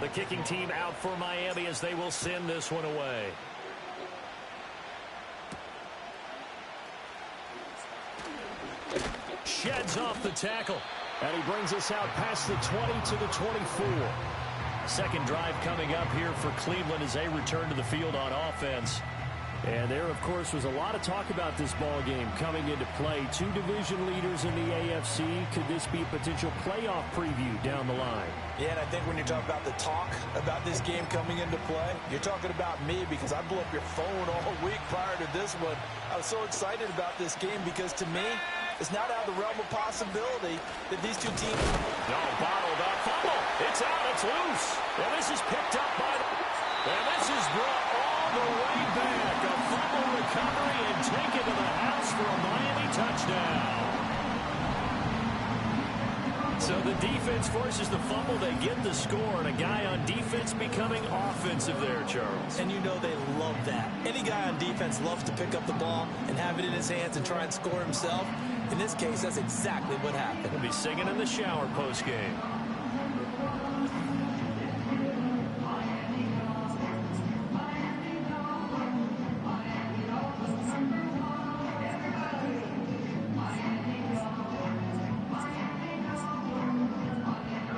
The kicking team out for Miami as they will send this one away. Sheds off the tackle. And he brings us out past the 20 to the 24. Second drive coming up here for Cleveland as they return to the field on offense. And there, of course, was a lot of talk about this ball game coming into play. Two division leaders in the AFC. Could this be a potential playoff preview down the line? Yeah, and I think when you talk about the talk about this game coming into play, you're talking about me because I blew up your phone all week prior to this one. I was so excited about this game because, to me, it's not out of the realm of possibility that these two teams... No, bottled up. Fumble. It's out. It's loose. And this is picked up by... And this is brought all the way back. A fumble recovery and taken to the house for a Miami touchdown. So the defense forces the fumble. They get the score, and a guy on defense becoming offensive there, Charles. And you know they love that. Any guy on defense loves to pick up the ball and have it in his hands and try and score himself. In this case, that's exactly what happened. He'll be singing in the shower post-game.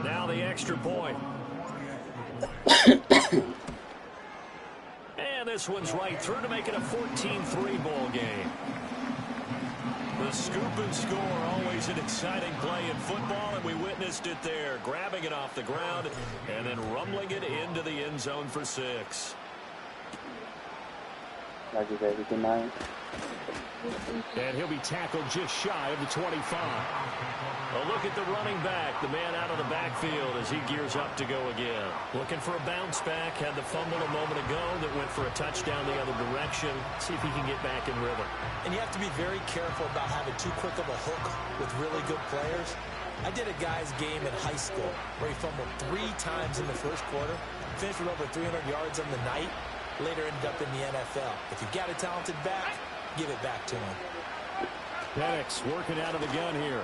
Now the extra point. And this one's right through to make it a 14-3 ball game. The scoop and score, always an exciting play in football, and we witnessed it there, grabbing it off the ground and then rumbling it into the end zone for 6. Love you, baby. Good night. And he'll be tackled just shy of the 25. A look at the running back, the man out of the backfield as he gears up to go again. Looking for a bounce back, had the fumble a moment ago that went for a touchdown the other direction. See if he can get back in rhythm. And you have to be very careful about having too quick of a hook with really good players. I did a guy's game in high school where he fumbled 3 times in the first quarter, finished with over 300 yards on the night, later ended up in the NFL. If you've got a talented back, give it back to him. Penix working out of the gun here.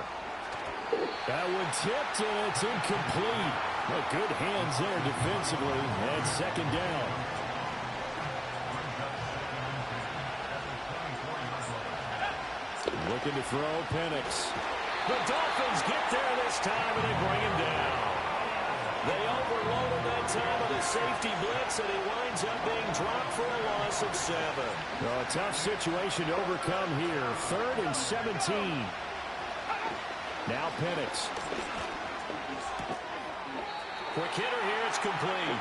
That one tipped, and it's incomplete. Well, good hands there defensively, and second down. Looking to throw, Penix. The Dolphins get there this time, and they bring him down. They overload him that time with a safety blitz, and he winds up being dropped for a loss of 7. Well, a tough situation to overcome here. 3rd and 17. Now Penix. Quick hitter here, it's complete.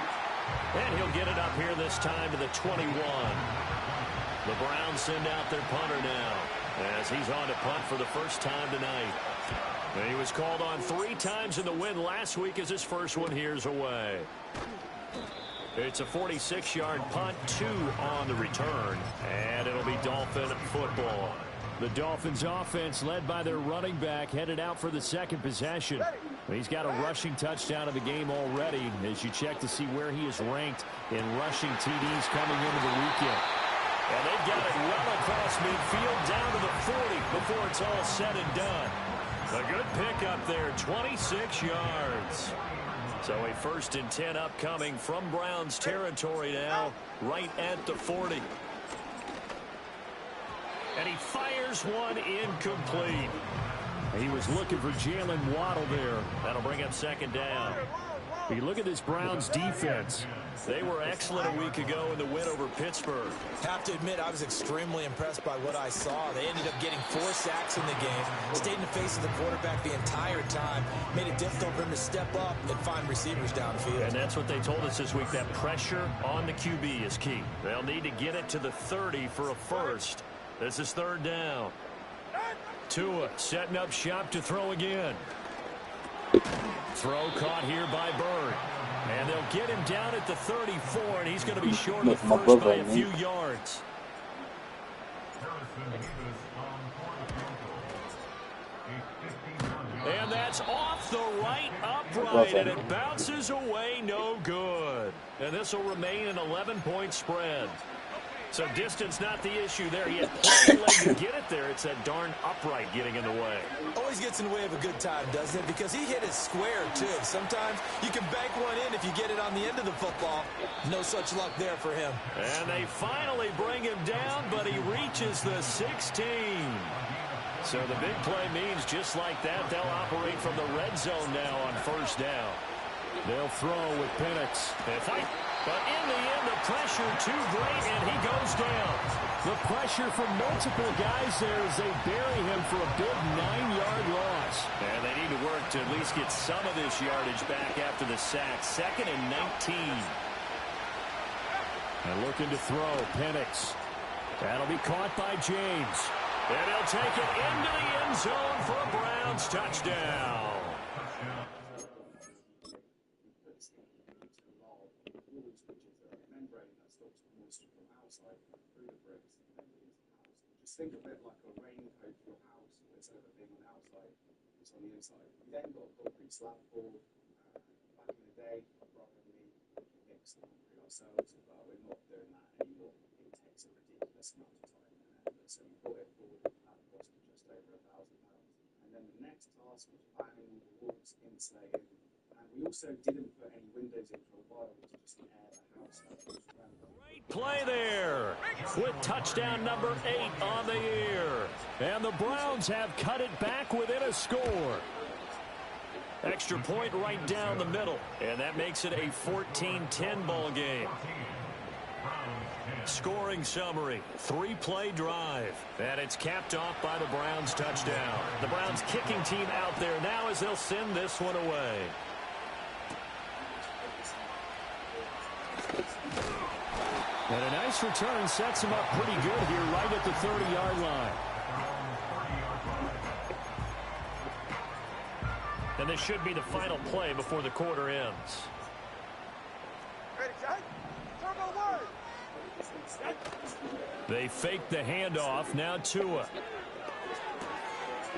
And he'll get it up here this time to the 21. The Browns send out their punter now as he's on to punt for the first time tonight. And he was called on 3 times in the win last week as his first one here's away. It's a 46-yard punt, 2 on the return, and it'll be Dolphin football. The Dolphins offense led by their running back headed out for the second possession. He's got a rushing touchdown of the game already as you check to see where he is ranked in rushing TDs coming into the weekend. And they've got it well across midfield down to the 40 before it's all said and done. A good pickup there, 26 yards. So a 1st and 10 upcoming from Browns territory now, right at the 40. And he fires one incomplete. He was looking for Jalen Waddle there. That'll bring up second down. You look at this Browns defense. They were excellent a week ago in the win over Pittsburgh. Have to admit, I was extremely impressed by what I saw. They ended up getting 4 sacks in the game, stayed in the face of the quarterback the entire time, made it difficult for him to step up and find receivers downfield. And that's what they told us this week, that pressure on the QB is key. They'll need to get it to the 30 for a first. This is 3rd down. Tua setting up shop to throw again. Throw caught here by Bird. And they'll get him down at the 34, and he's going to be short of the first by a few yards. And that's off the right upright, and it bounces away no good. And this will remain an 11-point spread. So distance not the issue there. He had plenty of leg to get it there. It's that darn upright getting in the way. Always gets in the way of a good time, doesn't it? Because he hit it square, too. Sometimes you can bank one in if you get it on the end of the football. No such luck there for him. And they finally bring him down, but he reaches the 16. So the big play means just like that, they'll operate from the red zone now on first down. They'll throw with Penix. But in the end, the pressure too great, and he goes down. The pressure from multiple guys there as they bury him for a big 9-yard loss. And they need to work to at least get some of this yardage back after the sack. 2nd and 19. And looking to throw, Penix. That'll be caught by James. And he'll take it into the end zone for a Browns touchdown. Think of it like a raincoat for your house. Instead of it being on the outside, it's on the inside. You then got a concrete slab board. Back in the day, my brother and me mixed concrete ourselves, but we're not doing that anymore. It takes a ridiculous amount of time and effort. So we bought it forward at a cost of just over £1,000. And then the next task was banging all the walls, insulating. And we also didn't put any windows in for a while to just air the house out. Great play there with touchdown number 8 on the year. And the Browns have cut it back within a score. Extra point right down the middle. And that makes it a 14-10 ball game. Scoring summary, 3-play drive. And it's capped off by the Browns touchdown. The Browns kicking team out there now as they'll send this one away. And a nice return sets him up pretty good here right at the 30-yard line. And this should be the final play before the quarter ends. They fake the handoff. Now Tua.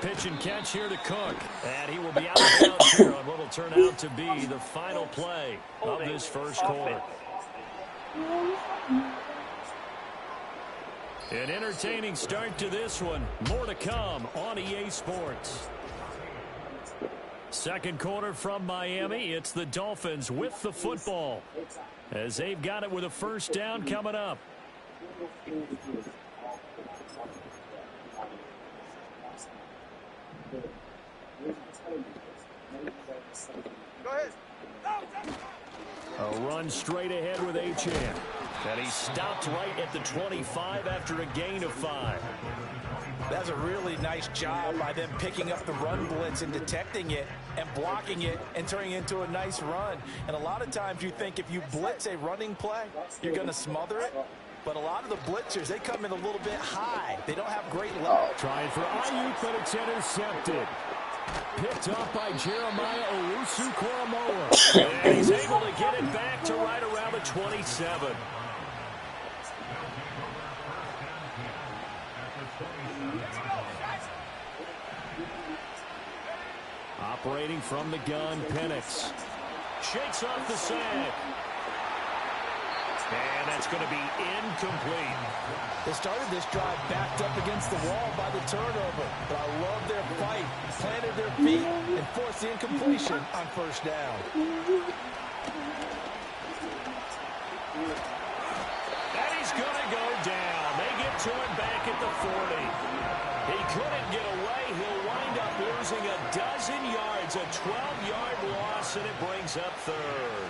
Pitch and catch here to Cook. And he will be out of bounds here on what will turn out to be the final play of this first quarter. An entertaining start to this one. More to come on EA Sports. Second quarter from Miami. It's the Dolphins with the football as they've got it with a first down coming up. Go ahead. A run straight ahead with Achane. And he stopped right at the 25 after a gain of 5. That's a really nice job by them picking up the run blitz and detecting it and blocking it and turning it into a nice run. And a lot of times you think if you blitz a running play, you're going to smother it. But a lot of the blitzers, they come in a little bit high. They don't have great level. Trying for Ayuk, but it's intercepted. Picked up by Jeremiah Owusu-Koramoah. And he's able to get it back to right around the 27. Operating from the gun, Penix. Shakes off the sack. And that's going to be incomplete. They started this drive backed up against the wall by the turnover. But I love their fight. Planted their feet and forced the incompletion on first down. And he's going to go down. They get to him back at the 40. He couldn't get away. He'll wind up losing a dozen yards, a 12-yard loss, and it brings up third.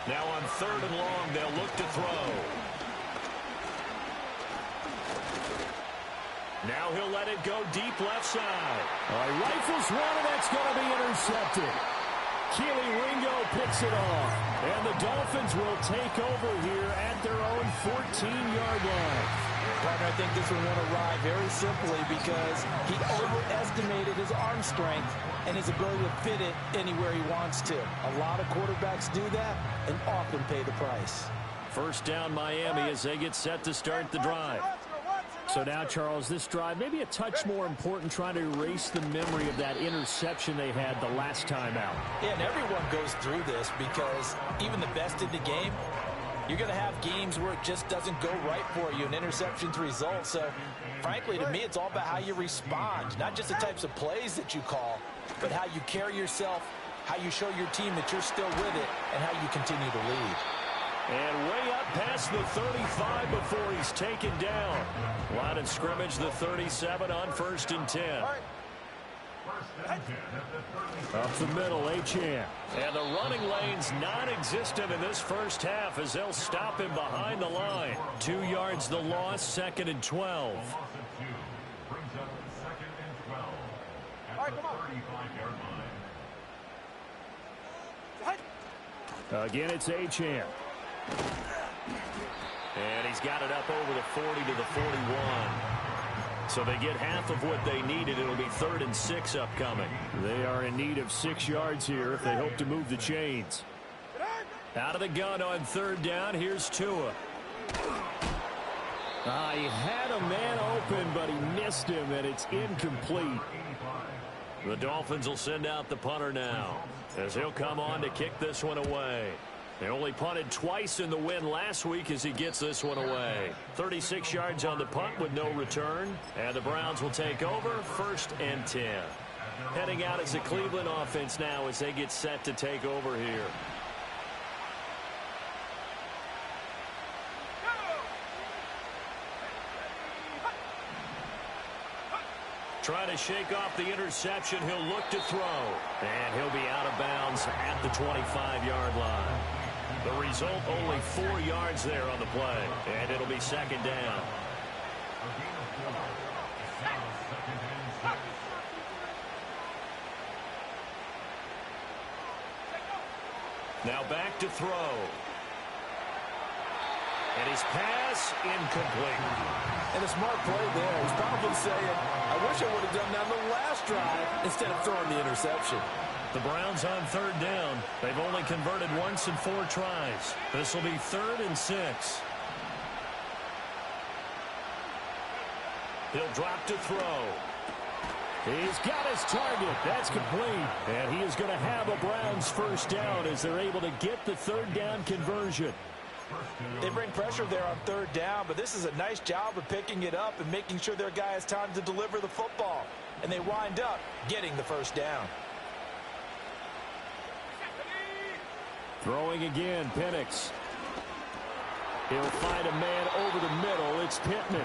Now on 3rd and long, they'll look to throw. Now he'll let it go deep left side. Rifles one, and that's going to be intercepted. Keely Ringo picks it off. And the Dolphins will take over here at their own 14-yard line. Partner, I think this one won't arrive very simply because he overestimated his arm strength and his ability to fit it anywhere he wants to. A lot of quarterbacks do that and often pay the price. First down Miami as they get set to start the drive. So now, Charles, this drive maybe a touch more important, trying to erase the memory of that interception they had the last time out. Yeah, and everyone goes through this because even the best in the game, You're going to have games where it just doesn't go right for you, an interception's result. So, frankly, to me, it's all about how you respond, not just the types of plays that you call, but how you carry yourself, how you show your team that you're still with it, and how you continue to lead. And way up past the 35 before he's taken down. Line of scrimmage, the 37 on 1st and 10. Up the middle, Achane. And the running lane's non-existent in this first half as they'll stop him behind the line. 2 yards the loss, 2nd and 12. Again, it's Achane. And he's got it up over the 40 to the 41. So they get half of what they needed. It'll be 3rd and 6 upcoming. They are in need of 6 yards here if they hope to move the chains. Out of the gun on 3rd down. Here's Tua. He had a man open, but he missed him, and it's incomplete. The Dolphins will send out the punter now as he'll come on to kick this one away. They only punted twice in the win last week as he gets this one away. 36 yards on the punt with no return. And the Browns will take over, 1st and 10. Heading out as the Cleveland offense now as they get set to take over here. Trying to shake off the interception. He'll look to throw. And he'll be out of bounds at the 25-yard line. The result, only 4 yards there on the play. And it'll be 2nd down. Now back to throw. And his pass incomplete. And a smart play there. He's probably saying, I wish I would have done that on the last drive instead of throwing the interception. The Browns on 3rd down. They've only converted once in 4 tries. This will be 3rd and 6. He'll drop to throw. He's got his target. That's complete. And he is going to have a Browns 1st down as they're able to get the 3rd down conversion. They bring pressure there on 3rd down, but this is a nice job of picking it up and making sure their guy has time to deliver the football. And they wind up getting the 1st down. Throwing again, Penix. He'll find a man over the middle. It's Pittman.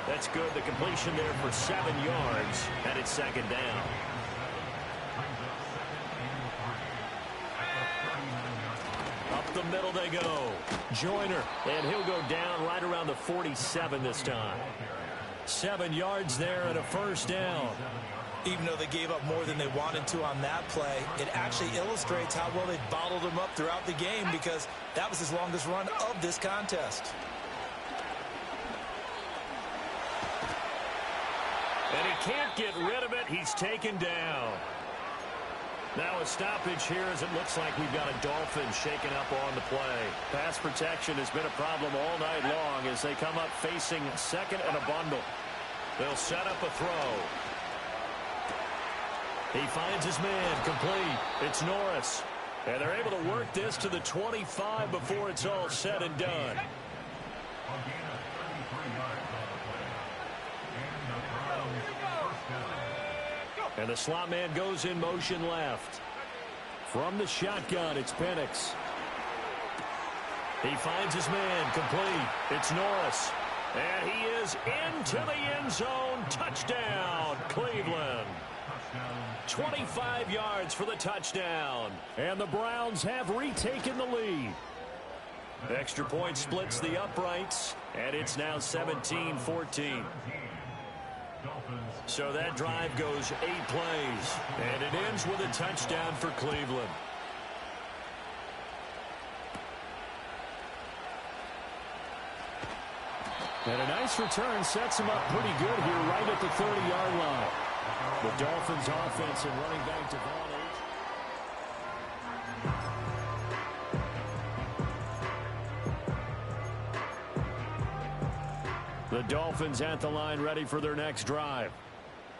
That's good. The completion there for 7 yards, and it's 2nd down. Up the middle they go. Joyner, and he'll go down right around the 47 this time. 7 yards there and a 1st down. Even though they gave up more than they wanted to on that play, it actually illustrates how well they bottled him up throughout the game because that was his longest run of this contest. And he can't get rid of it. He's taken down. Now a stoppage here as it looks like we've got a Dolphin shaken up on the play. Pass protection has been a problem all night long as they come up facing 2nd and a bundle. They'll set up a throw. He finds his man, complete. It's Norris. And they're able to work this to the 25 before it's all said and done. And the slot man goes in motion left. From the shotgun, it's Penix. He finds his man, complete. It's Norris. And he is into the end zone. Touchdown, Cleveland. 25 yards for the touchdown. And the Browns have retaken the lead. Extra point splits the uprights, and it's now 17-14. So that drive goes 8 plays, and it ends with a touchdown for Cleveland. And a nice return sets him up pretty good here right at the 30-yard line. The Dolphins offense and running back Devon H. The Dolphins at the line ready for their next drive.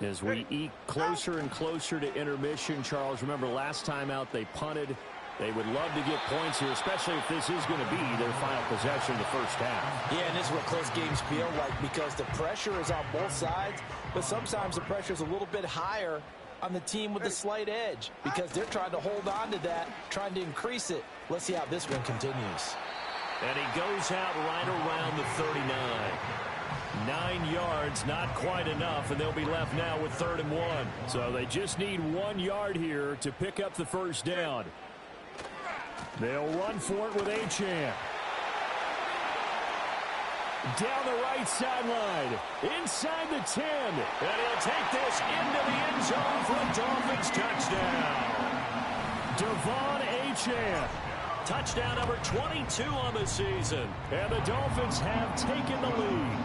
As we eke closer and closer to intermission, Charles, remember last time out they punted They would love to get points here, especially if this is going to be their final possession of the first half. Yeah, and this is what close games feel like because the pressure is on both sides, but sometimes the pressure is a little bit higher on the team with the slight edge because they're trying to hold on to that, trying to increase it. Let's see how this one continues. And he goes out right around the 39. 9 yards, not quite enough, and they'll be left now with 3rd and 1. So they just need 1 yard here to pick up the first down. They'll run for it with Achane. Down the right sideline, inside the 10. And he'll take this into the end zone for a Dolphins touchdown. Devon Achane. Touchdown number 22 on the season. And the Dolphins have taken the lead.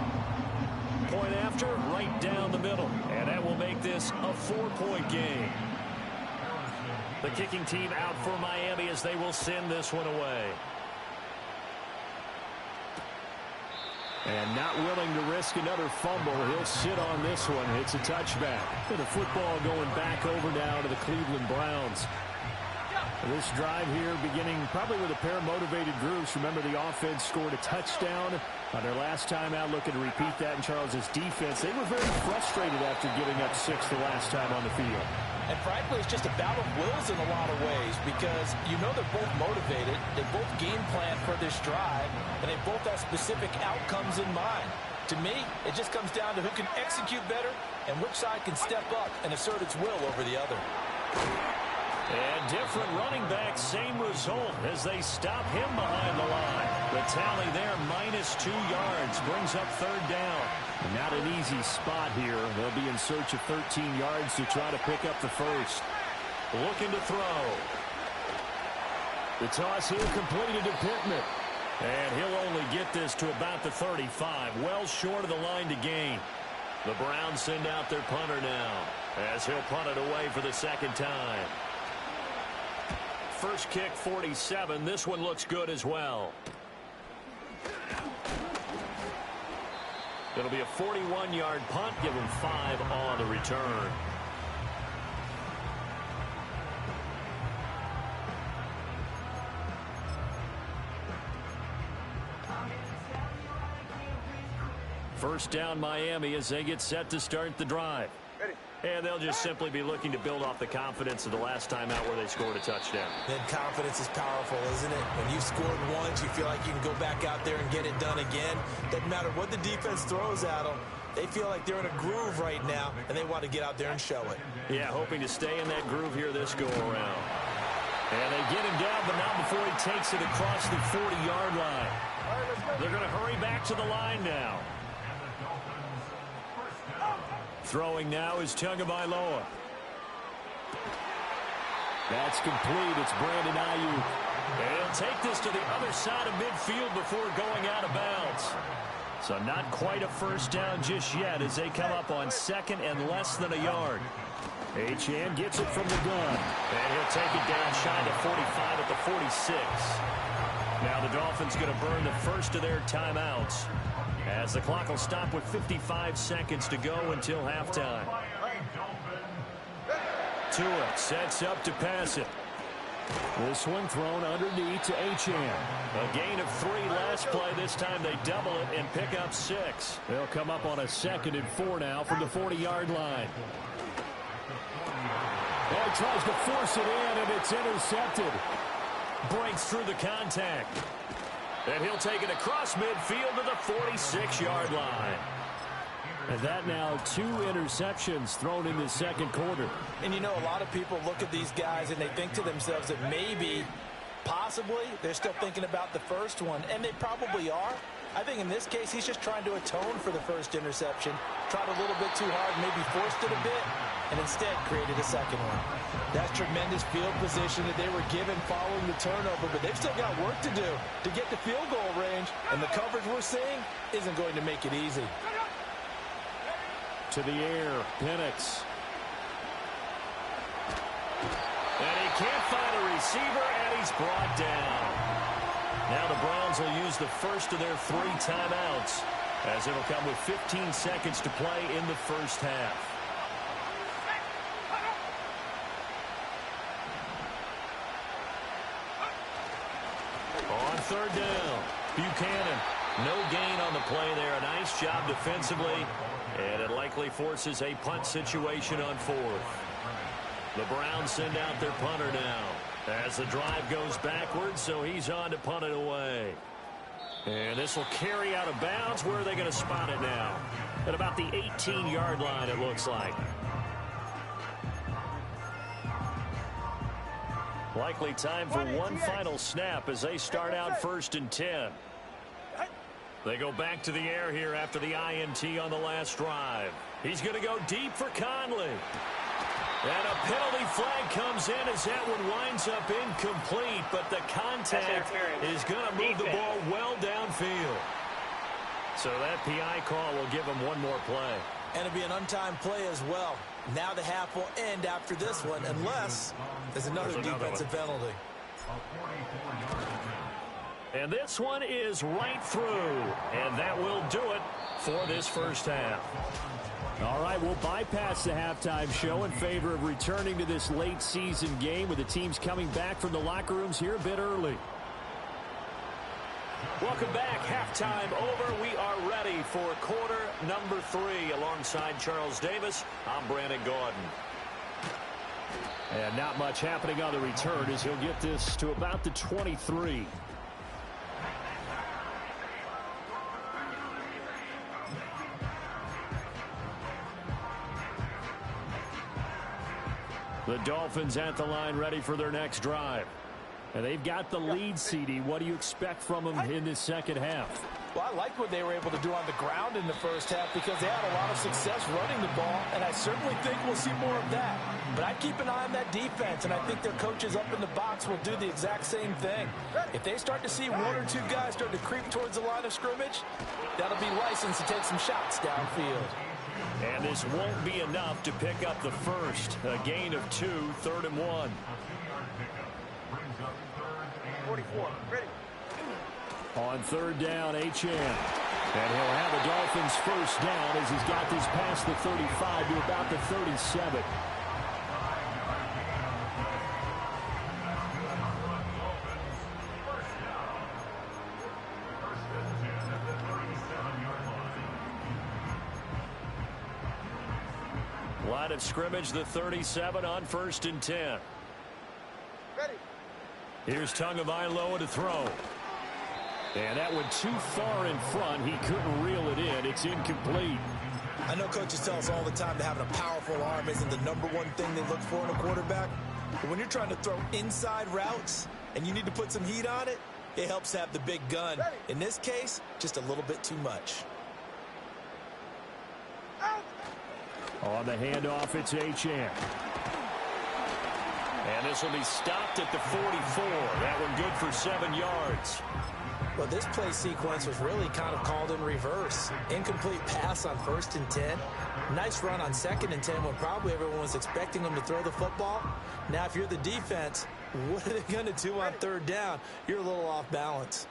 Point after, right down the middle. And that will make this a 4-point game. The kicking team out for Miami as they will send this one away. And not willing to risk another fumble. He'll sit on this one. It's a touchback. And the football going back over now to the Cleveland Browns. This drive here beginning probably with a pair of motivated groups. Remember, the offense scored a touchdown on their last time out. Looking to repeat that in Charles's defense. They were very frustrated after giving up 6 the last time on the field. And frankly, it's just a battle of wills in a lot of ways because you know they're both motivated. They both game plan for this drive, and they both have specific outcomes in mind. To me, it just comes down to who can execute better and which side can step up and assert its will over the other. And different running backs, same result as they stop him behind the line. The tally there, -2 yards, brings up 3rd down. Not an easy spot here. They'll be in search of 13 yards to try to pick up the first. Looking to throw. The toss here completed to Pittman. And he'll only get this to about the 35, well short of the line to gain. The Browns send out their punter now as he'll punt it away for the 2nd time. First kick, 47. This one looks good as well. It'll be a 41-yard punt, give him 5 on the return. First down Miami as they get set to start the drive. And they'll just simply be looking to build off the confidence of the last time out where they scored a touchdown. Then confidence is powerful, isn't it? When you've scored once, you feel like you can go back out there and get it done again. Doesn't matter what the defense throws at them. They feel like they're in a groove right now, and they want to get out there and show it. Yeah, hoping to stay in that groove here this go-around. And they get him down, but not before he takes it across the 40-yard line. They're going to hurry back to the line now. Throwing now is Tagovailoa. That's complete. It's Brandon Ayuk. And he'll take this to the other side of midfield before going out of bounds. So not quite a first down just yet as they come up on 2nd and less than a yard. Achane gets it from the gun. And he'll take it down shy of 45 at the 46. Now the Dolphins going to burn the first of their timeouts, as the clock will stop with 55 seconds to go until halftime. Tua sets up to pass it. This one thrown underneath to Achane. A gain of 3 last play. This time they double it and pick up 6. They'll come up on a 2nd and 4 now from the 40-yard line. And tries to force it in, and it's intercepted. Breaks through the contact. And he'll take it across midfield to the 46-yard line. And that now 2 interceptions thrown in the 2nd quarter. And you know, a lot of people look at these guys and they think to themselves that maybe, possibly, they're still thinking about the first one. And they probably are. I think in this case, he's just trying to atone for the first interception. Tried a little bit too hard, maybe forced it a bit, and instead created a 2nd one. That's tremendous field position that they were given following the turnover, but they've still got work to do to get to field goal range, and the coverage we're seeing isn't going to make it easy. To the air, Penix. And he can't find a receiver, and he's brought down. Now the Browns will use the first of their 3 timeouts, as it'll come with 15 seconds to play in the first half. third down. Buchanan, no gain on the play there. A nice job defensively, and it likely forces a punt situation on fourth. The Browns send out their punter now as the drive goes backwards, so he's on to punt it away. And this will carry out of bounds. Where are they going to spot it now? At about the 18-yard line, it looks like. Likely time for one final snap as they start out 1st and 10. They go back to the air here after the INT on the last drive. He's going to go deep for Conley. And a penalty flag comes in as that one winds up incomplete, but the contact is going to move the ball well downfield. So that PI call will give him one more play. And it'll be an untimed play as well. Now the half will end after this one, unless there's another defensive penalty. And this one is right through, and that will do it for this first half. All right, we'll bypass the halftime show in favor of returning to this late season game with the teams coming back from the locker rooms here a bit early. Welcome back. Halftime over. We are ready for quarter number 3 alongside Charles Davis. I'm Brandon Gordon. And not much happening on the return as he'll get this to about the 23. The Dolphins at the line ready for their next drive. And they've got the lead, CD. What do you expect from them in this second half? Well, I like what they were able to do on the ground in the first half because they had a lot of success running the ball, and I certainly think we'll see more of that. But I'd keep an eye on that defense, and I think their coaches up in the box will do the exact same thing. If they start to see one or two guys start to creep towards the line of scrimmage, that'll be license to take some shots downfield. And this won't be enough to pick up the first. A gain of 2, 3rd and 1. 44, ready. On 3rd down, Achane. And he'll have the Dolphins first down as he's got this past the 35 to about the 37. Line of scrimmage, the 37 on 1st and 10. Ready. Here's Tagovailoa to throw. And that went too far in front. He couldn't reel it in. It's incomplete. I know coaches tell us all the time that having a powerful arm isn't the #1 thing they look for in a quarterback. But when you're trying to throw inside routes and you need to put some heat on it, it helps have the big gun. In this case, just a little bit too much. On the handoff, it's Achane. And this will be stopped at the 44. That one good for 7 yards. Well, this play sequence was really kind of called in reverse. Incomplete pass on 1st and 10. Nice run on 2nd and 10 when probably everyone was expecting them to throw the football. Now, if you're the defense, what are they going to do on 3rd down? You're a little off balance.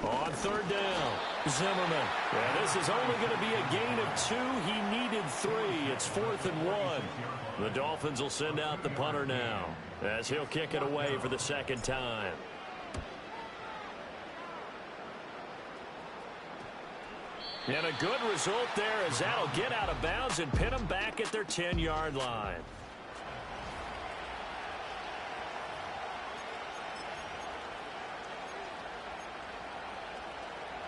On 3rd down, Zimmerman. Yeah, this is only going to be a gain of 2. He needed 3. It's 4th and 1. The Dolphins will send out the punter now as he'll kick it away for the 2nd time. And a good result there as that'll get out of bounds and pin them back at their 10-yard line.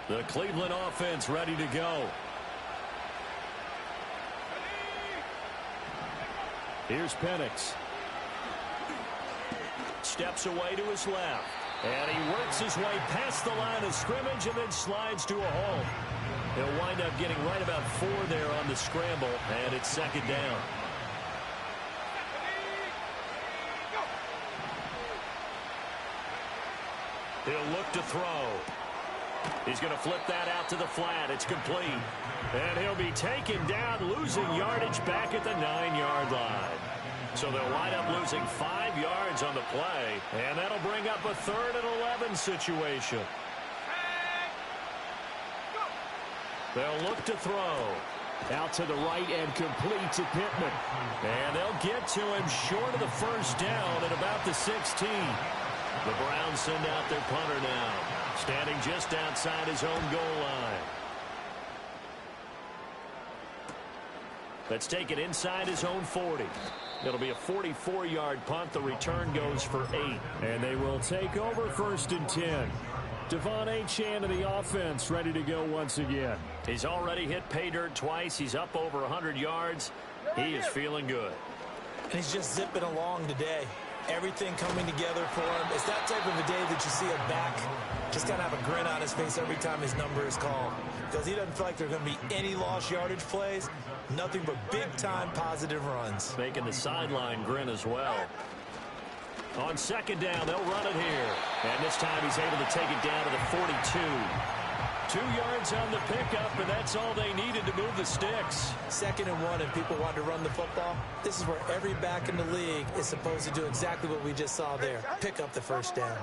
The Cleveland offense ready to go. Here's Penix. Steps away to his left. And he works his way past the line of scrimmage and then slides to a halt. He'll wind up getting right about 4 there on the scramble, and it's 2nd down. He'll look to throw. He's going to flip that out to the flat. It's complete. And he'll be taken down, losing yardage back at the 9-yard line. So they'll wind up losing 5 yards on the play, and that'll bring up a 3rd and 11 situation. They'll look to throw. Out to the right and complete to Pittman. And they'll get to him short of the first down at about the 16. The Browns send out their punter now, standing just outside his own goal line. Let's take it inside his own 40. It'll be a 44-yard punt. The return goes for 8. And they will take over 1st and 10. Devon Achane to the offense, ready to go once again. He's already hit pay dirt twice. He's up over 100 yards. He is feeling good. And he's just zipping along today. Everything coming together for him. It's that type of a day that you see a back just kind of have a grin on his face every time his number is called. Because he doesn't feel like there are going to be any lost yardage plays. Nothing but big-time positive runs. Making the sideline grin as well. On 2nd down, they'll run it here. And this time he's able to take it down to the 42. 2 yards on the pickup, and that's all they needed to move the sticks. 2nd and 1, and people want to run the football. This is where every back in the league is supposed to do exactly what we just saw there. Pick up the 1st down.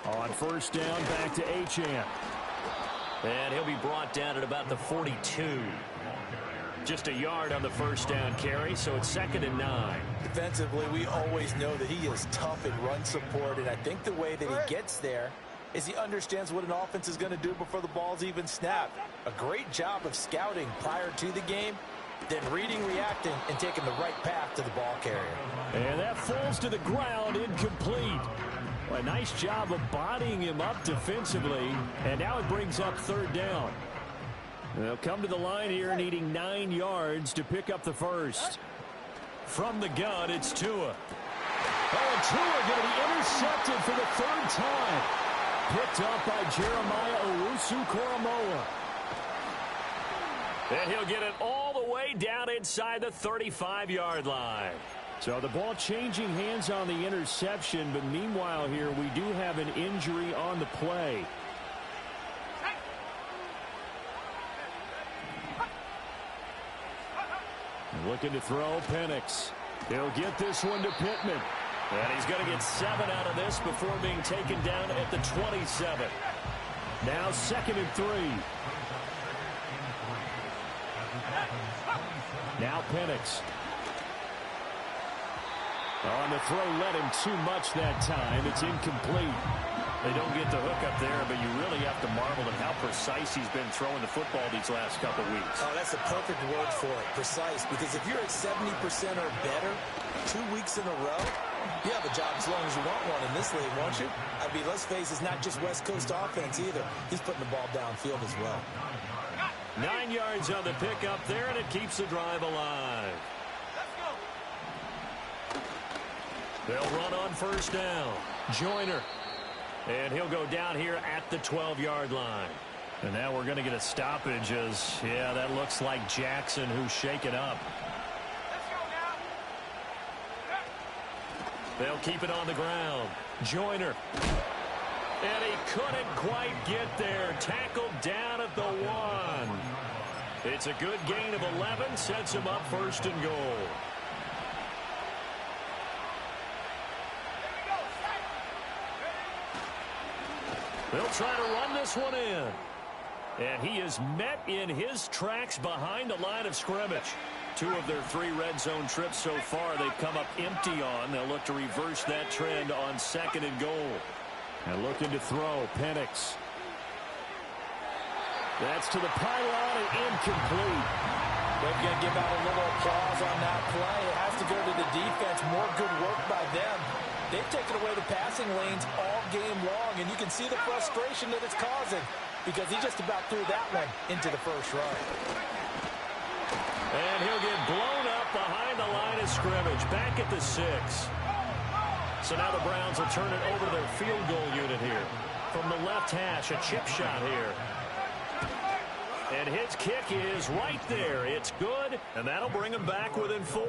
On 1st down, back to Achane. And he'll be brought down at about the 42. Just a yard on the 1st down carry, so it's 2nd and 9. Defensively, we always know that he is tough in run support, and I think the way that he gets there is he understands what an offense is going to do before the ball's even snapped. A great job of scouting prior to the game, then reading, reacting, and taking the right path to the ball carrier. And that falls to the ground, incomplete. A nice job of bodying him up defensively, and now it brings up 3rd down. They'll come to the line here needing 9 yards to pick up the 1st. From the gun, it's Tua. Oh, and Tua going to be intercepted for the 3rd time. Picked up by Jeremiah Owusu-Koramoah. And he'll get it all the way down inside the 35-yard line. So the ball changing hands on the interception, but meanwhile here we do have an injury on the play. Looking to throw, Penix. He'll get this one to Pittman. And he's going to get 7 out of this before being taken down at the 27. Now 2nd and 3. Now Penix. On the throw, led him too much that time. It's incomplete. They don't get the hook up there, but you really have to marvel at how precise he's been throwing the football these last couple weeks. Oh, that's a perfect word for it, precise, because if you're at 70% or better 2 weeks in a row, you have a job as long as you want one in this league, won't you? I mean, let's face it, it's not just West Coast offense either. He's putting the ball downfield as well. 9 yards on the pickup there, and it keeps the drive alive. They'll run on 1st down. Joyner. And he'll go down here at the 12-yard line. And now we're going to get a stoppage as, yeah, that looks like Jackson who's shaken up. They'll keep it on the ground. Joyner. And he couldn't quite get there. Tackled down at the 1. It's a good gain of 11. Sets him up 1st and goal. They'll try to run this one in. And he is met in his tracks behind the line of scrimmage. 2 of their 3 red zone trips so far they've come up empty on. They'll look to reverse that trend on 2nd and goal. And looking to throw, Penix. That's to the pylon and incomplete. They're going to give out a little applause on that play. It has to go to the defense. More good work by them. They've taken away the passing lanes all game long, and you can see the frustration that it's causing because he just about threw that one into the first run. And he'll get blown up behind the line of scrimmage, back at the 6. So now the Browns will turn it over to their field goal unit here. From the left hash, a chip shot here. And his kick is right there. It's good, and that'll bring him back within 4.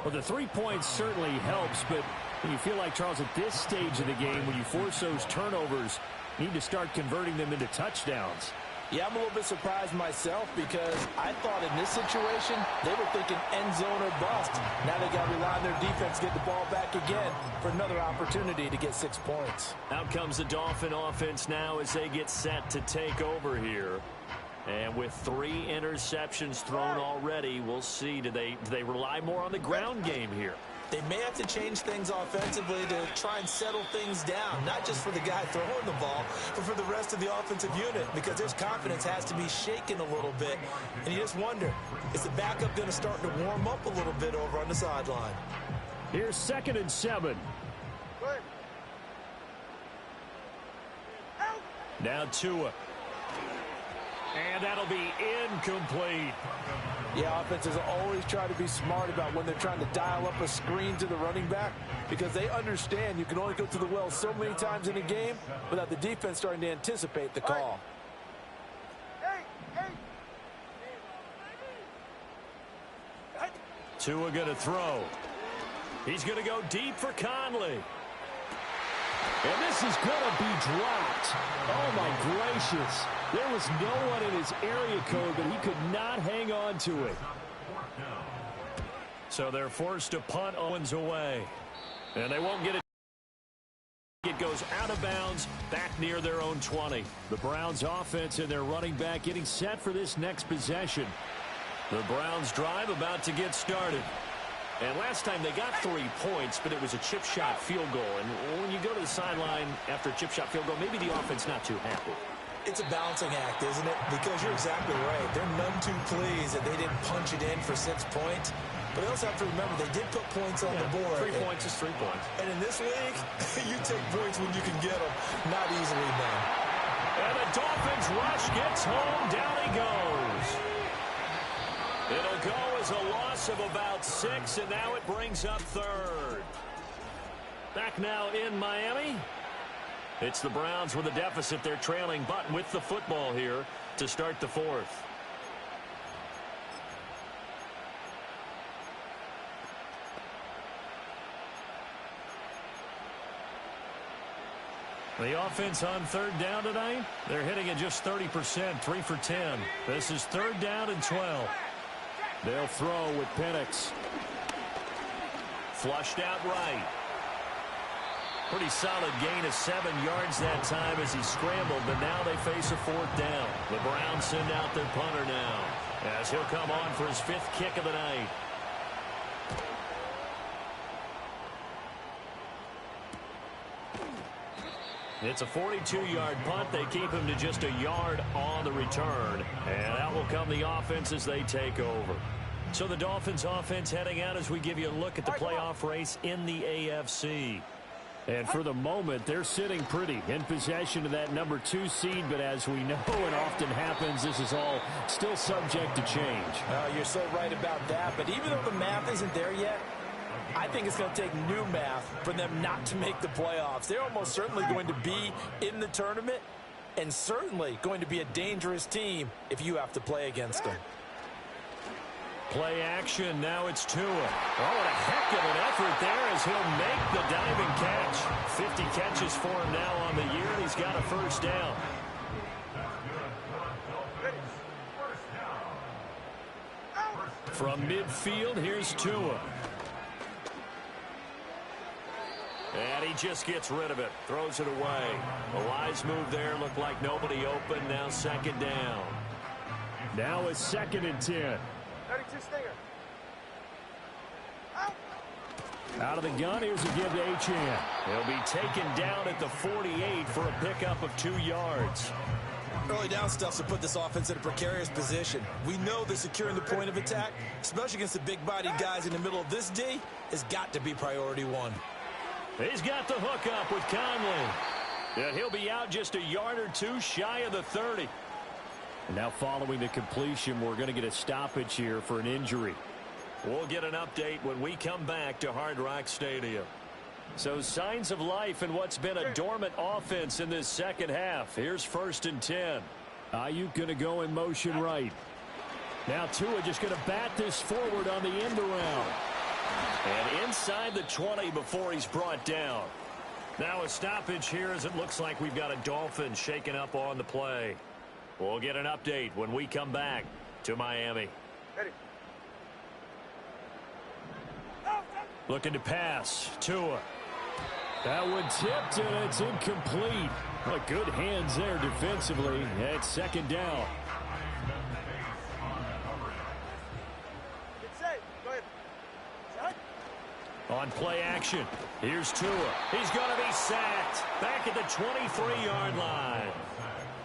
Well, the 3 points certainly helps, but you feel like, Charles, at this stage of the game, when you force those turnovers, you need to start converting them into touchdowns. Yeah, I'm a little bit surprised myself because I thought in this situation they were thinking end zone or bust. Now they got to rely on their defense to get the ball back again for another opportunity to get 6 points. Out comes the Dolphin offense now as they get set to take over here. And with 3 interceptions thrown already, we'll see. Do they rely more on the ground game here? They may have to change things offensively to try and settle things down, not just for the guy throwing the ball, but for the rest of the offensive unit, because their confidence has to be shaken a little bit. And you just wonder, is the backup going to start to warm up a little bit over on the sideline? Here's 2nd and 7. Good. Out. Now Tua. And that'll be incomplete. Yeah, offenses always try to be smart about when they're trying to dial up a screen to the running back because they understand you can only go to the well so many times in a game without the defense starting to anticipate the call. Tua going to throw. He's going to go deep for Conley. And this is going to be dropped. Oh, my gracious. There was no one in his area code, but he could not hang on to it. So they're forced to punt Owens away. And they won't get it. It goes out of bounds back near their own 20. The Browns offense and their running back getting set for this next possession. The Browns drive about to get started. And last time they got 3 points, but it was a chip shot field goal. And when you go to the sideline after a chip shot field goal, maybe the offense not too happy. It's a balancing act, isn't it? Because you're exactly right. They're none too pleased that they didn't punch it in for 6 points. But they also have to remember they did put points on the board. 3 points is 3 points. And in this league, you take points when you can get them. Not easily done. And the Dolphins rush gets home. Down he goes. It'll go as a loss of about 6, and now it brings up 3rd. Back now in Miami. It's the Browns with a deficit. They're trailing, but with the football here to start the 4th. The offense on 3rd down tonight, they're hitting at just 30%, 3 for 10. This is 3rd down and 12. They'll throw with Penix. Flushed out right. Pretty solid gain of 7 yards that time as he scrambled, but now they face a 4th down. The Browns send out their punter now as he'll come on for his 5th kick of the night. It's a 42-yard punt. They keep him to just a yard on the return. And out will come the offense as they take over. So the Dolphins offense heading out as we give you a look at the playoff race in the AFC. And for the moment, they're sitting pretty in possession of that number 2 seed. But as we know and often happens, this is all still subject to change. You're so right about that. But even though the math isn't there yet, I think it's going to take new math for them not to make the playoffs. They're almost certainly going to be in the tournament and certainly going to be a dangerous team if you have to play against them. Play action. Now it's Tua. Oh, what a heck of an effort there as he'll make the diving catch. 50 catches for him now on the year, and he's got a 1st down. From midfield, here's Tua. And he just gets rid of it. Throws it away. A wise move there. Looked like nobody open. Now 2nd down. Now a 2nd and 10. 32 Stinger. Out of the gun, here's a give to Achane. He'll be taken down at the 48 for a pickup of 2 yards. Early down stuff to put this offense in a precarious position. We know that securing the point of attack, especially against the big-bodied guys in the middle of this D, has got to be priority 1. He's got the hook up with Conley. And he'll be out just a yard or 2 shy of the 30. And now following the completion, we're going to get a stoppage here for an injury. We'll get an update when we come back to Hard Rock Stadium. So signs of life in what's been a dormant offense in this 2nd half. Here's 1st and 10. Ayuk going to go in motion right. Now Tua just going to bat this forward on the end around. And inside the 20 before he's brought down. Now a stoppage here as it looks like we've got a Dolphin shaken up on the play. We'll get an update when we come back to Miami. Ready. Looking to pass. Tua. That one tipped, and it's incomplete. Well, good hands there defensively. It's second down. Get safe. Go ahead. Shot. On play action. Here's Tua. He's going to be sacked. Back at the 23-yard line.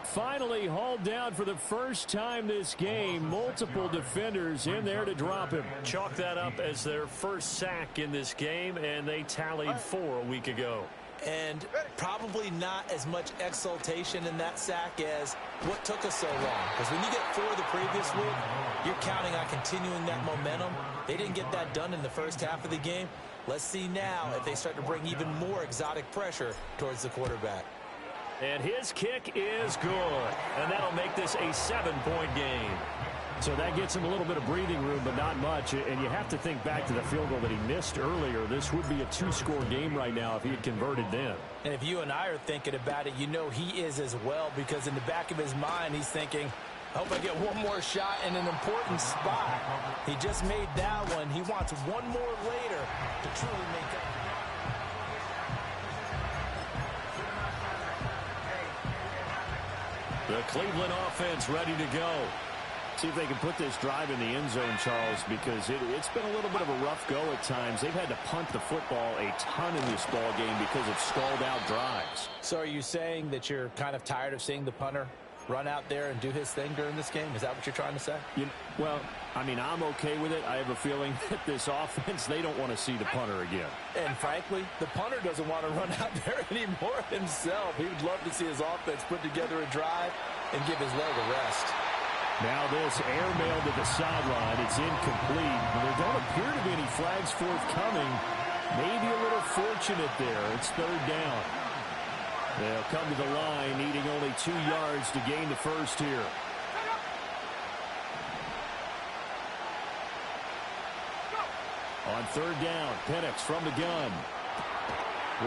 Finally hauled down for the first time this game. Multiple defenders in there to drop him. Chalk that up as their first sack in this game, and they tallied 4 a week ago. And probably not as much exultation in that sack as what took us so long. Because when you get 4 the previous week, you're counting on continuing that momentum. They didn't get that done in the first half of the game. Let's see now if they start to bring even more exotic pressure towards the quarterback. And his kick is good. And that'll make this a 7-point game. So that gets him a little bit of breathing room, but not much. And you have to think back to the field goal that he missed earlier. This would be a 2-score game right now if he had converted then. And if you and I are thinking about it, you know he is as well, because in the back of his mind, he's thinking, I hope I get one more shot in an important spot. He just made that one. He wants one more later to truly make up. The Cleveland offense ready to go. See if they can put this drive in the end zone, Charles, because it's been a little bit of a rough go at times. They've had to punt the football a ton in this ball game because of stalled-out drives. So are you saying that you're kind of tired of seeing the punter run out there and do his thing during this game? Is that what you're trying to say? Well, I mean, I'm okay with it. I have a feeling that this offense, they don't want to see the punter again. And frankly, the punter doesn't want to run out there anymore himself. He would love to see his offense put together a drive and give his leg a rest. Now this airmail to the sideline. It's incomplete. There don't appear to be any flags forthcoming. Maybe a little fortunate there. It's third down. They'll come to the line, needing only 2 yards to gain the first here. On third down, Penix from the gun.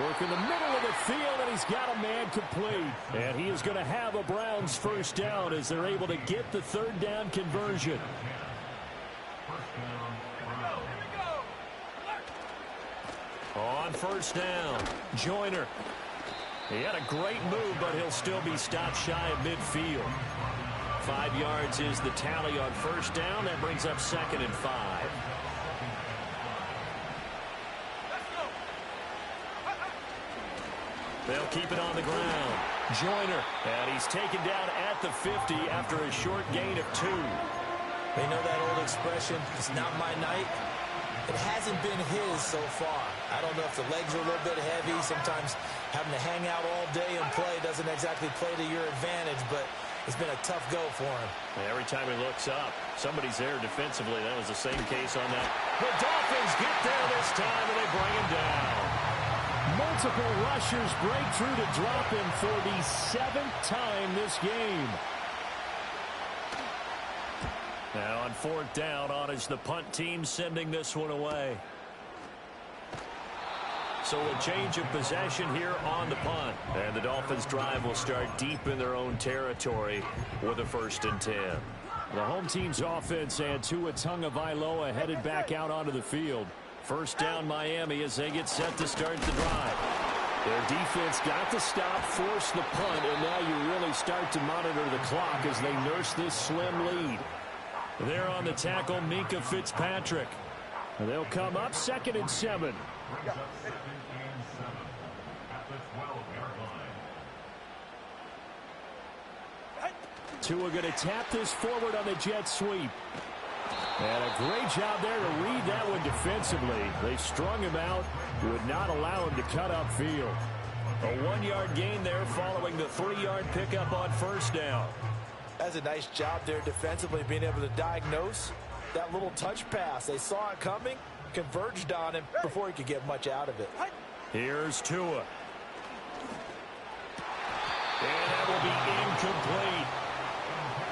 Work in the middle of the field, and he's got a man complete. And he is going to have a Browns first down as they're able to get the third down conversion. On first down, Joyner. He had a great move, but he'll still be stopped shy of midfield. 5 yards is the tally on first down. That brings up 2nd and 5. They'll keep it on the ground. Joyner, and he's taken down at the 50 after a short gain of 2. They know that old expression, it's not my night. It hasn't been his so far. I don't know if the legs are a little bit heavy. Sometimes having to hang out all day and play doesn't exactly play to your advantage, but it's been a tough go for him. Every time he looks up, somebody's there defensively. That was the same case on that. The Dolphins get there this time, and they bring him down. Multiple rushers break through to drop him for the 7th time this game. Now on fourth down, on is the punt team sending this one away. So a change of possession here on the punt. And the Dolphins drive will start deep in their own territory with a 1st and 10. The home team's offense and Tua Tagovailoa headed back out onto the field. First down Miami as they get set to start the drive. Their defense got to stop, force the punt, and now you really start to monitor the clock as they nurse this slim lead. There on the tackle, Minkah Fitzpatrick. They'll come up 2nd and 7. Tua going to tap this forward on the jet sweep. And a great job there to read that one defensively. They strung him out, would not allow him to cut upfield. A 1-yard gain there following the 3-yard pickup on first down. That's a nice job there defensively, being able to diagnose that little touch pass. They saw it coming, converged on him before he could get much out of it. Here's Tua. And that will be incomplete.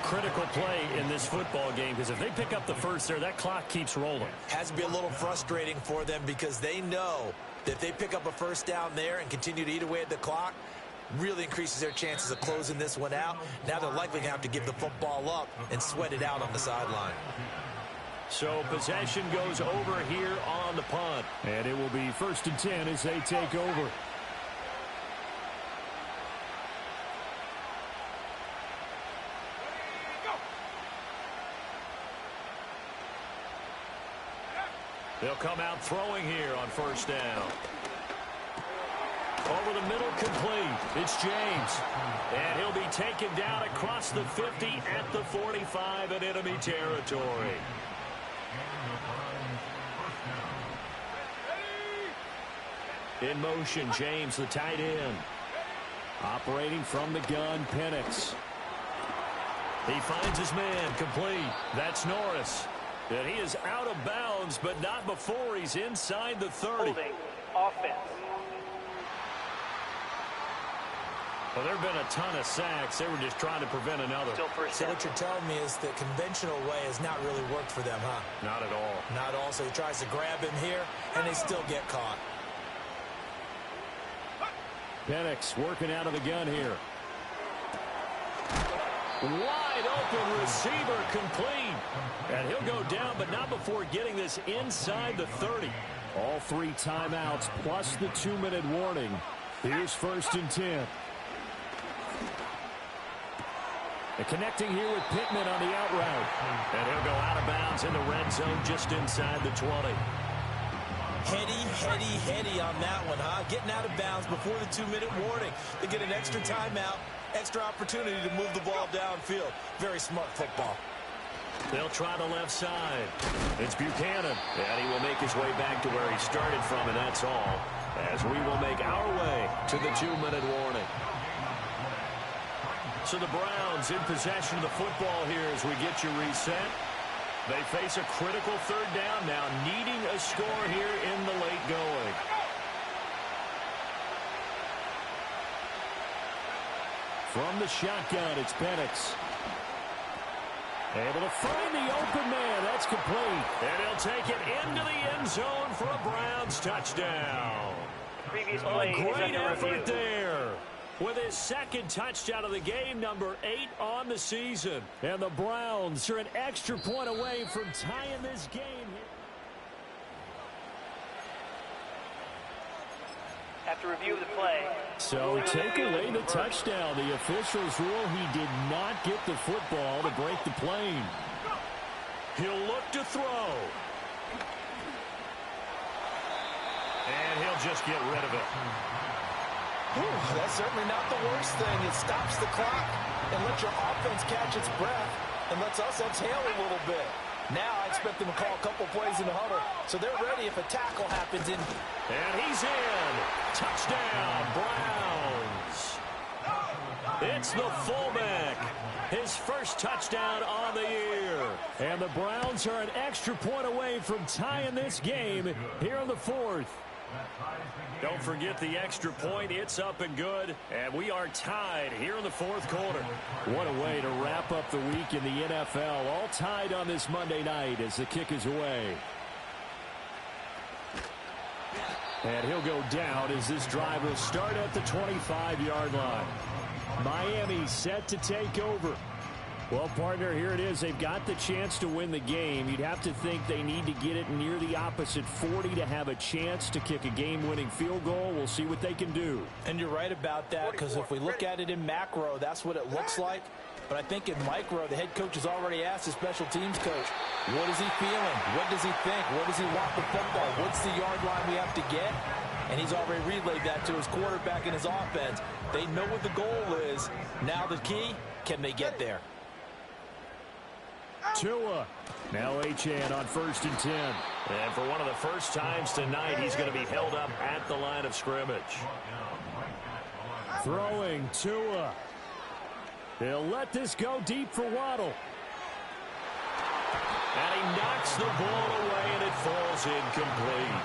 Critical play in this football game, because if they pick up the first there, that clock keeps rolling. Has to be a little frustrating for them, because they know that if they pick up a first down there and continue to eat away at the clock, really increases their chances of closing this one out. Now they're likely going to have to give the football up and sweat it out on the sideline. So possession goes over here on the punt. And it will be 1st and 10 as they take over. They'll come out throwing here on 1st down. Over the middle, complete. It's James. And he'll be taken down across the 50 at the 45 in enemy territory. In motion, James, the tight end. Operating from the gun, Penix. He finds his man, complete. That's Norris. And he is out of bounds, but not before he's inside the 30. Holding offense. Well, there have been a ton of sacks. They were just trying to prevent another. Still first So down. what you're telling me is the conventional way has not really worked for them, huh? Not at all. Not at all. So he tries to grab him here, and they still get caught. Penix working out of the gun here. Wide open receiver, complete. And he'll go down, but not before getting this inside the 30. All 3 timeouts plus the 2-minute warning. Here's 1st and 10. And connecting here with Pittman on the out route. And he'll go out of bounds in the red zone just inside the 20. Heady on that one, huh? Getting out of bounds before the 2-minute warning. They get an extra timeout, extra opportunity to move the ball downfield. Very smart football. They'll try the left side. It's Buchanan. And he will make his way back to where he started from, and that's all. As we will make our way to the 2-minute warning. So the Browns in possession of the football here as we get you reset. They face a critical 3rd down now, needing a score here in the late going. From the shotgun, it's Penix. Able to find the open man. That's complete. And he'll take it into the end zone for a Browns touchdown. Previous A play is great under effort review. there. With his 2nd touchdown of the game, number 8 on the season. And the Browns are an extra point away from tying this game. After review of the play. So take away the touchdown. The officials rule he did not get the football to break the plane. He'll look to throw. And he'll just get rid of it. Whew, that's certainly not the worst thing. It stops the clock and lets your offense catch its breath and lets us exhale a little bit. Now I expect them to call a couple plays in the huddle, so they're ready if a tackle happens in. And he's in. Touchdown, Browns. It's the fullback. His 1st touchdown on the year. And the Browns are an extra point away from tying this game here in the 4th. Don't forget the extra point. It's up and good. And we are tied here in the 4th quarter. What a way to wrap up the week in the NFL. All tied on this Monday night as the kick is away. And he'll go down as this drive will start at the 25-yard line. Miami set to take over. Well, partner, here it is. They've got the chance to win the game. You'd have to think they need to get it near the opposite 40 to have a chance to kick a game-winning field goal. We'll see what they can do. And you're right about that, because if we look at it in macro, that's what it looks like. But I think in micro, the head coach has already asked the special teams coach, what is he feeling? What does he think? Where does he want the football? What's the yard line we have to get? And he's already relayed that to his quarterback and his offense. They know what the goal is. Now the key, can they get there? Tua. Now Achane on 1st and 10. And for one of the first times tonight, he's going to be held up at the line of scrimmage. Throwing Tua. He'll let this go deep for Waddle. And he knocks the ball away, and it falls incomplete.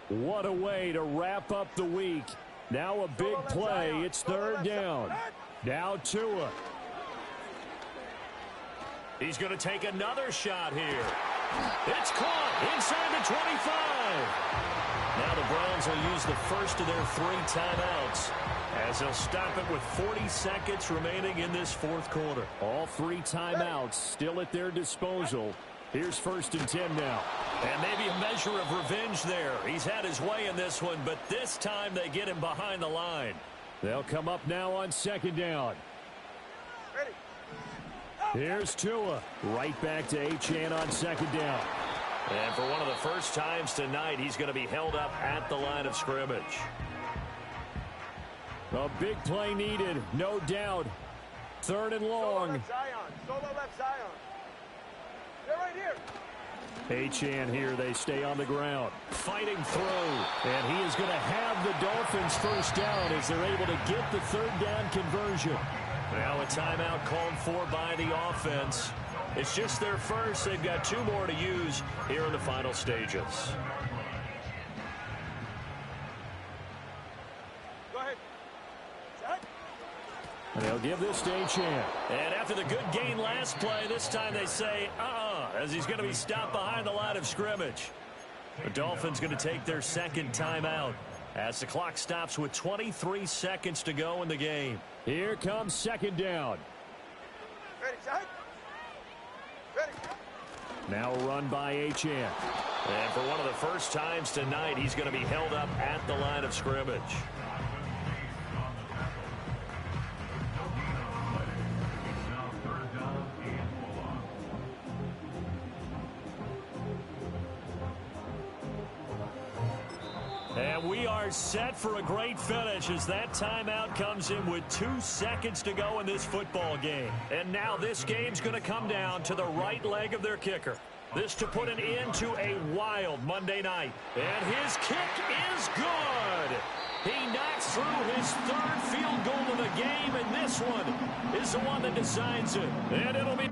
What a way to wrap up the week. Now a big play. It's 3rd down. Now Tua. He's going to take another shot here. It's caught inside the 25. Now the Browns will use the first of their 3 timeouts as they'll stop it with 40 seconds remaining in this fourth quarter. All 3 timeouts still at their disposal. Here's 1st and 10 now. And maybe a measure of revenge there. He's had his way in this one, but this time they get him behind the line. They'll come up now on 2nd down. Ready. Here's Tua. Right back to Achane on 2nd down. And for one of the first times tonight, he's going to be held up at the line of scrimmage. A big play needed, no doubt. 3rd and long. Solo left Zion. They're right here. Achane here, they stay on the ground. Fighting through. And he is going to have the Dolphins first down as they're able to get the 3rd down conversion. Now a timeout called for by the offense. It's just their first. They've got 2 more to use here in the final stages. Go ahead. And they'll give this to Achane. And after the good gain last play, this time they say, as he's going to be stopped behind the line of scrimmage. The Dolphins going to take their 2nd timeout as the clock stops with 23 seconds to go in the game. Here comes 2nd down. Ready, side. Ready. Now run by Achane. And for one of the first times tonight, he's going to be held up at the line of scrimmage. And we are set for a great finish as that timeout comes in with 2 seconds to go in this football game. And now this game's going to come down to the right leg of their kicker. This to put an end to a wild Monday night. And his kick is good. He knocks through his 3rd field goal of the game, and this one is the one that decides it. And it'll be